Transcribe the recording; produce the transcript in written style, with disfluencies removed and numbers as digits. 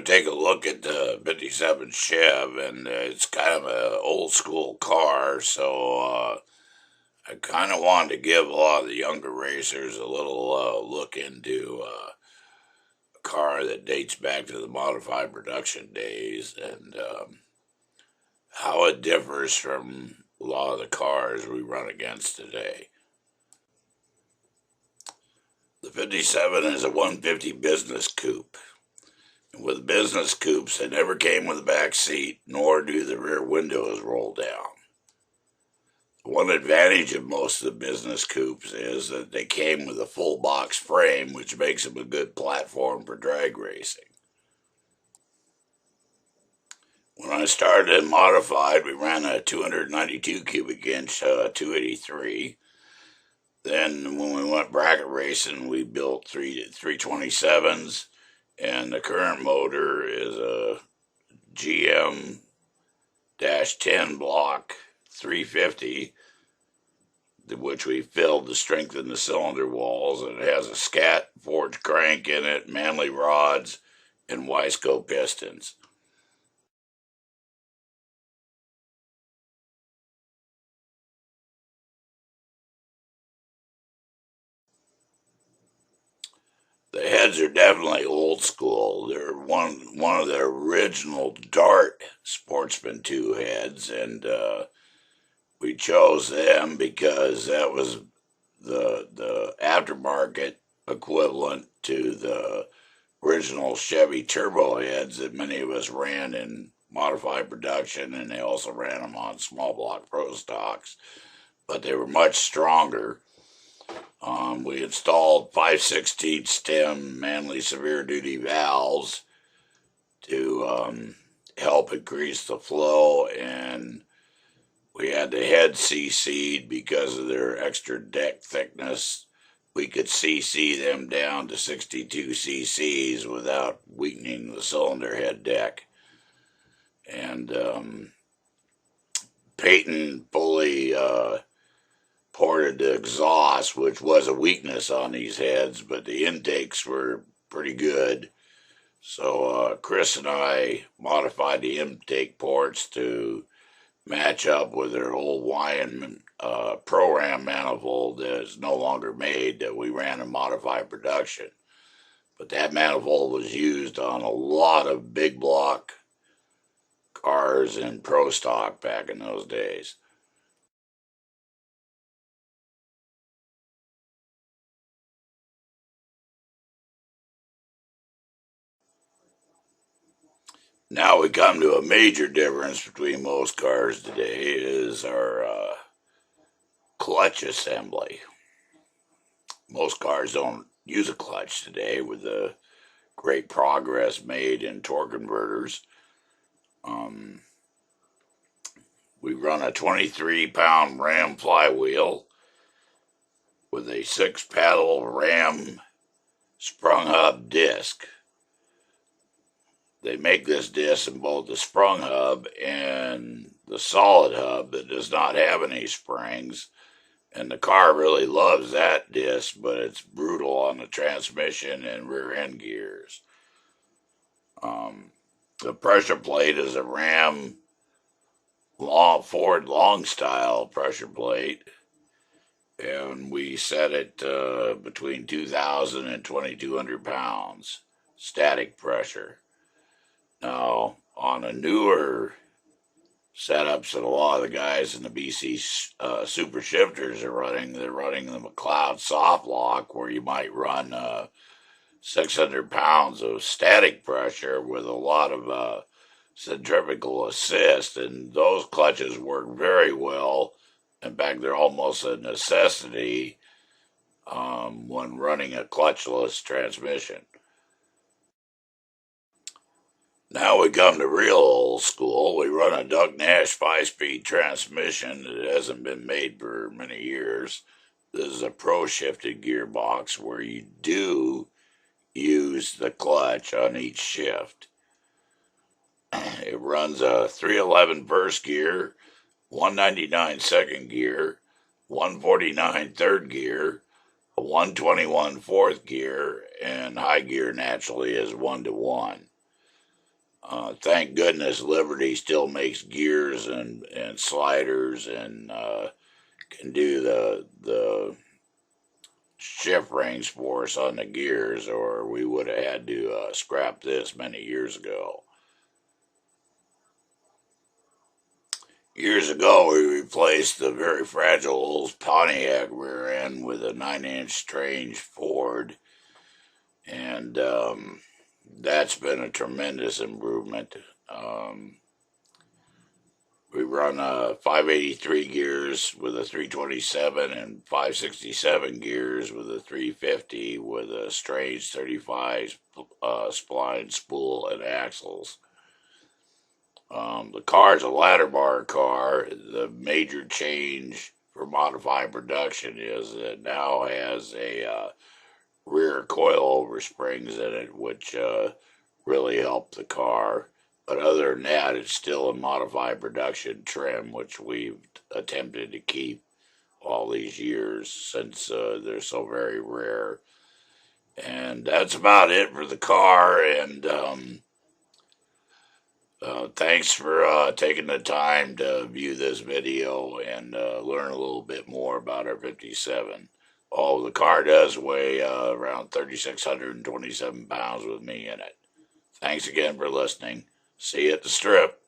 take a look at the '57 Chev, and it's kind of an old school car, so I kind of wanted to give a lot of the younger racers a little look into a car that dates back to the modified production days and how it differs from a lot of the cars we run against today. The '57 is a 150 business coupe. With business coupes, they never came with a back seat, nor do the rear windows roll down. One advantage of most of the business coupes is that they came with a full box frame, which makes them a good platform for drag racing. When I started in modified, we ran a 292 cubic inch 283. Then when we went bracket racing, we built 327s, and the current motor is a GM-10 block 350, which we filled to strengthen the cylinder walls, and it has a scat forged crank in it, Manley rods, and Wiseco pistons. The heads are definitely old school. They're one of the original Dart Sportsman 2 heads, and we chose them because that was the aftermarket equivalent to the original Chevy turbo heads that many of us ran in modified production, and they also ran them on small block pro stocks, but they were much stronger. We installed 5/16 stem Manley severe duty valves to help increase the flow, and we had the head CC'd because of their extra deck thickness. We could CC them down to 62 cc's without weakening the cylinder head deck. And Peyton fully ported the exhaust, which was a weakness on these heads, but the intakes were pretty good. So Chris and I modified the intake ports to match up with their old Wyand Pro-Ram manifold that is no longer made, that we ran in modified production. But that manifold was used on a lot of big block cars in pro stock back in those days. Now we come to a major difference between most cars today is our clutch assembly. Most cars don't use a clutch today with the great progress made in torque converters. Um, we run a 23-pound Ram flywheel with a 6-paddle Ram sprung hub disc. They make this disc in both the sprung hub and the solid hub that does not have any springs. And the car really loves that disc, but it's brutal on the transmission and rear end gears. The pressure plate is a Ram Ford long style pressure plate, and we set it between 2,000 and 2,200 pounds static pressure. Now, on a newer setups that a lot of the guys in the BC super shifters are running, they're running the McLeod soft lock, where you might run 600 pounds of static pressure with a lot of centrifugal assist, and those clutches work very well. In fact, they're almost a necessity when running a clutchless transmission. Now we come to real old school. We run a Doug Nash 5-speed transmission that hasn't been made for many years. This is a pro shifted gearbox where you do use the clutch on each shift. It runs a 311 first gear, 199 second gear, 149 third gear, a 121 fourth gear, and high gear naturally is 1-to-1. Thank goodness Liberty still makes gears and sliders and can do the shift range for us on the gears, or we would have had to scrap this many years ago. Years ago, we replaced the very fragile old Pontiac rear end with a 9-inch Strange Ford, and that's been a tremendous improvement. We run 583 gears with a 327 and 567 gears with a 350 with a Strange 35 spline, spool, and axles. The car is a ladder bar car. The major change for modified production is that it now has a rear coilover springs in it, which really help the car. But other than that, it's still a modified production trim, which we've attempted to keep all these years since they're so very rare. And that's about it for the car. And thanks for taking the time to view this video and learn a little bit more about our 57. Oh, the car does weigh around 3,627 pounds with me in it. Thanks again for listening. See you at the strip.